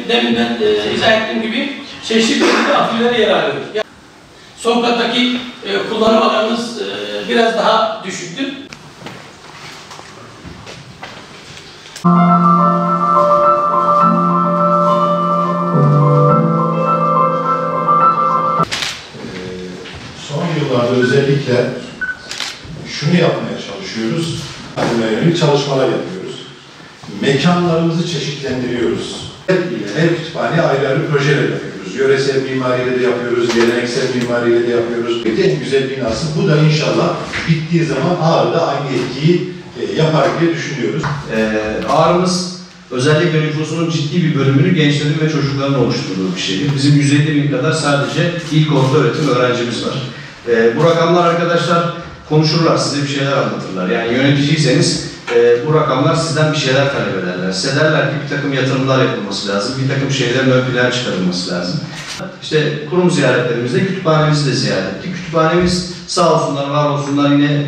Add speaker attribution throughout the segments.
Speaker 1: deminden izah ettiğim gibi çeşitli afillere yer alıyor. Yani son kattaki kullanım alanımız biraz daha düşüktür.
Speaker 2: Son yıllarda özellikle şunu yapmaya çalışıyoruz. Yönelik çalışmalar yapıyoruz. Mekanlarımızı çeşitlendiriyoruz. Her kütüphane ayrı ayrı projeler yapıyoruz. Yöresel mimariyle de yapıyoruz, geleneksel mimariyle de yapıyoruz. En güzel binası bu da inşallah bittiği zaman Ağrı'da aynı etkiyi yapar diye düşünüyoruz.
Speaker 3: Ağrı'mız özellikle nüfusunun ciddi bir bölümünü gençlerin ve çocukların oluşturduğu bir şehir. Bizim 150.000 kadar sadece ilk orta öğretim öğrencimiz var. Bu rakamlar arkadaşlar konuşurlar, size bir şeyler anlatırlar. Yani yöneticiyseniz bu rakamlar sizden bir şeyler talep ederler. Size derler ki bir takım yatırımlar yapılması lazım, bir takım şeylerin ön plana çıkarılması lazım. İşte kurum ziyaretlerimizde kütüphanemizi de ziyaret ettik. Kütüphanemiz sağ olsunlar, var olsunlar yine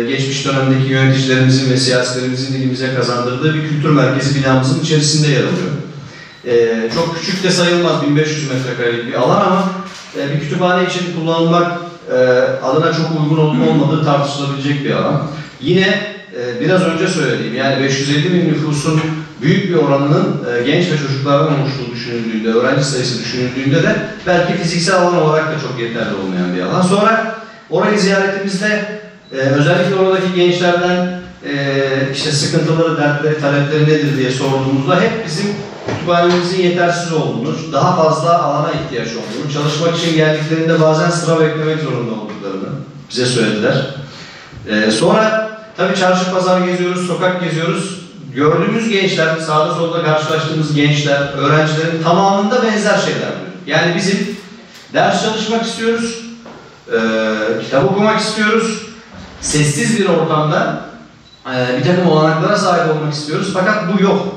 Speaker 3: geçmiş dönemdeki yöneticilerimizin ve siyasilerimizin ilimize kazandırdığı bir kültür merkezi binamızın içerisinde yer alıyor. Çok küçük de sayılmaz, 1500 metrekarelik bir alan ama bir kütüphane için kullanılmak adına çok uygun olup olmadığı tartışılabilecek bir alan. Yine biraz önce söylediğim, yani 550.000 nüfusun büyük bir oranının genç ve çocuklardan oluştuğu düşünüldüğünde, öğrenci sayısı düşünüldüğünde de belki fiziksel alan olarak da çok yeterli olmayan bir alan. Sonra orayı ziyaretimizde özellikle oradaki gençlerden işte sıkıntıları, dertleri, talepleri nedir diye sorduğumuzda hep bizim kütüphanemizin yetersiz olduğunu, daha fazla alana ihtiyaç olduğunu, çalışmak için geldiklerinde bazen sıra beklemek zorunda olduklarını bize söylediler. Sonra tabii çarşı pazar geziyoruz, sokak geziyoruz. Gördüğümüz gençler, sağda solda karşılaştığımız gençler, öğrencilerin tamamında benzer şeyler diyor. Yani bizim ders çalışmak istiyoruz, kitap okumak istiyoruz, sessiz bir ortamda bir takım olanaklara sahip olmak istiyoruz fakat bu yok.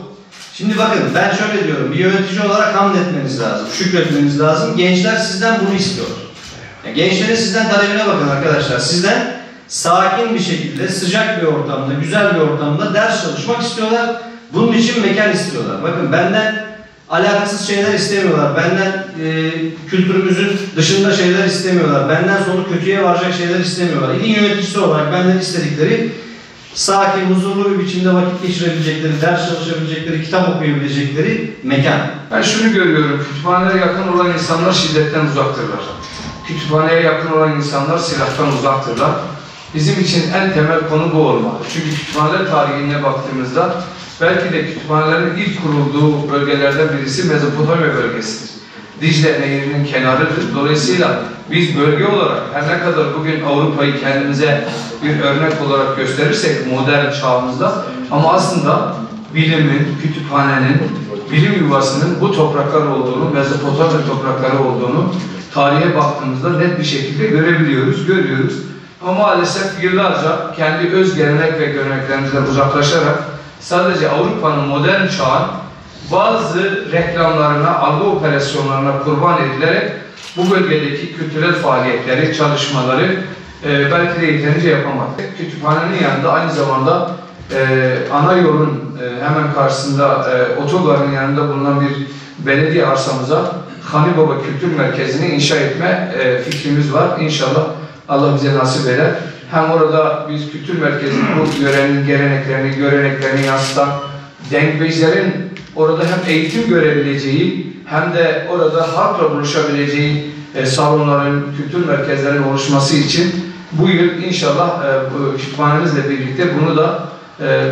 Speaker 3: Şimdi bakın ben şöyle diyorum, bir yönetici olarak hamd etmeniz lazım, şükretmeniz lazım. Gençler sizden bunu istiyor. Yani gençlerin sizden talebine bakın arkadaşlar. Sizden sakin bir şekilde, sıcak bir ortamda, güzel bir ortamda ders çalışmak istiyorlar. Bunun için mekan istiyorlar. Bakın benden alakasız şeyler istemiyorlar. Benden kültürümüzün dışında şeyler istemiyorlar. Benden sonu kötüye varacak şeyler istemiyorlar. İlin yöneticisi olarak benden istedikleri sakin, huzurlu bir biçimde vakit geçirebilecekleri, ders çalışabilecekleri, kitap okuyabilecekleri mekan.
Speaker 4: Ben şunu görüyorum, kütüphanelere yakın olan insanlar şiddetten uzaktırlar. Kütüphaneye yakın olan insanlar silahtan uzaktırlar. Bizim için en temel konu bu olmalı. Çünkü kütüphaneler tarihine baktığımızda belki de kütüphanelerin ilk kurulduğu bölgelerden birisi Mezopotamya bölgesidir. Dicle Nehri'nin kenarıdır. Dolayısıyla biz bölge olarak her ne kadar bugün Avrupa'yı kendimize bir örnek olarak gösterirsek modern çağımızda ama aslında bilimin, kütüphanenin, bilim yuvasının bu topraklar olduğunu, Mezopotamya toprakları olduğunu tarihe baktığımızda net bir şekilde görebiliyoruz, görüyoruz. Ama maalesef yıllarca kendi öz gelenek ve göreneklerimizden uzaklaşarak sadece Avrupa'nın modern çağın bazı reklamlarına, algı operasyonlarına kurban edilerek bu bölgedeki kültürel faaliyetleri, çalışmaları belki de yeterince yapamadı. Kütüphanenin yanında aynı zamanda ana yolun hemen karşısında otogarın yanında bulunan bir belediye arsamıza Hani Baba Kültür Merkezi'ni inşa etme fikrimiz var. İnşallah Allah bize nasip eder. Hem orada biz kültür merkezinin bu yörenin geleneklerini, göreneklerini yansıtan denkbejlerin orada hem eğitim görebileceği hem de orada halkla buluşabileceği salonların, kültür merkezlerinin oluşması için bu yıl inşallah kütüphanemizle birlikte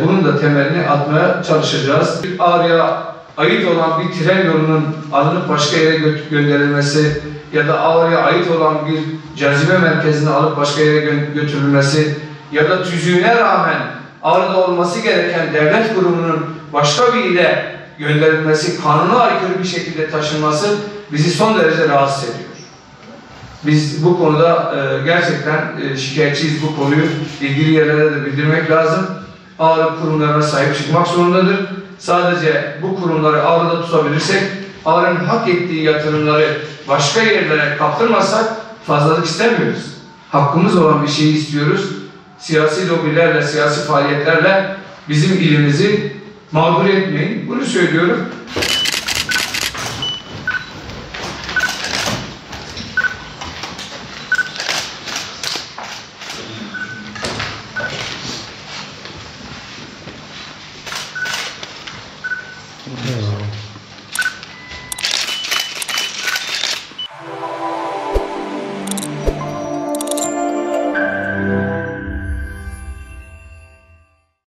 Speaker 4: bunun da temelini atmaya çalışacağız. Ağrı'ya ait olan bir tren yolunun alınıp başka yere gönderilmesi ya da Ağrı'ya ait olan bir cazibe merkezine alıp başka yere götürülmesi ya da tüzüğüne rağmen Ağrı'da olması gereken devlet kurumunun başka bir ile gönderilmesi, kanuna aykırı bir şekilde taşınması bizi son derece rahatsız ediyor. Biz bu konuda gerçekten şikayetçiyiz. Bu konuyu ilgili yerlere de bildirmek lazım. Ağrı kurumlarına sahip çıkmak zorundadır. Sadece bu kurumları Ağrı'da tutabilirsek, Ağrı'nın hak ettiği yatırımları başka yerlere kaptırmasak fazlalık istemiyoruz. Hakkımız olan bir şeyi istiyoruz. Siyasi lobilerle, siyasi faaliyetlerle bizim ilimizi mağdur etmeyin. Bunu söylüyorum.
Speaker 5: Eyvallah.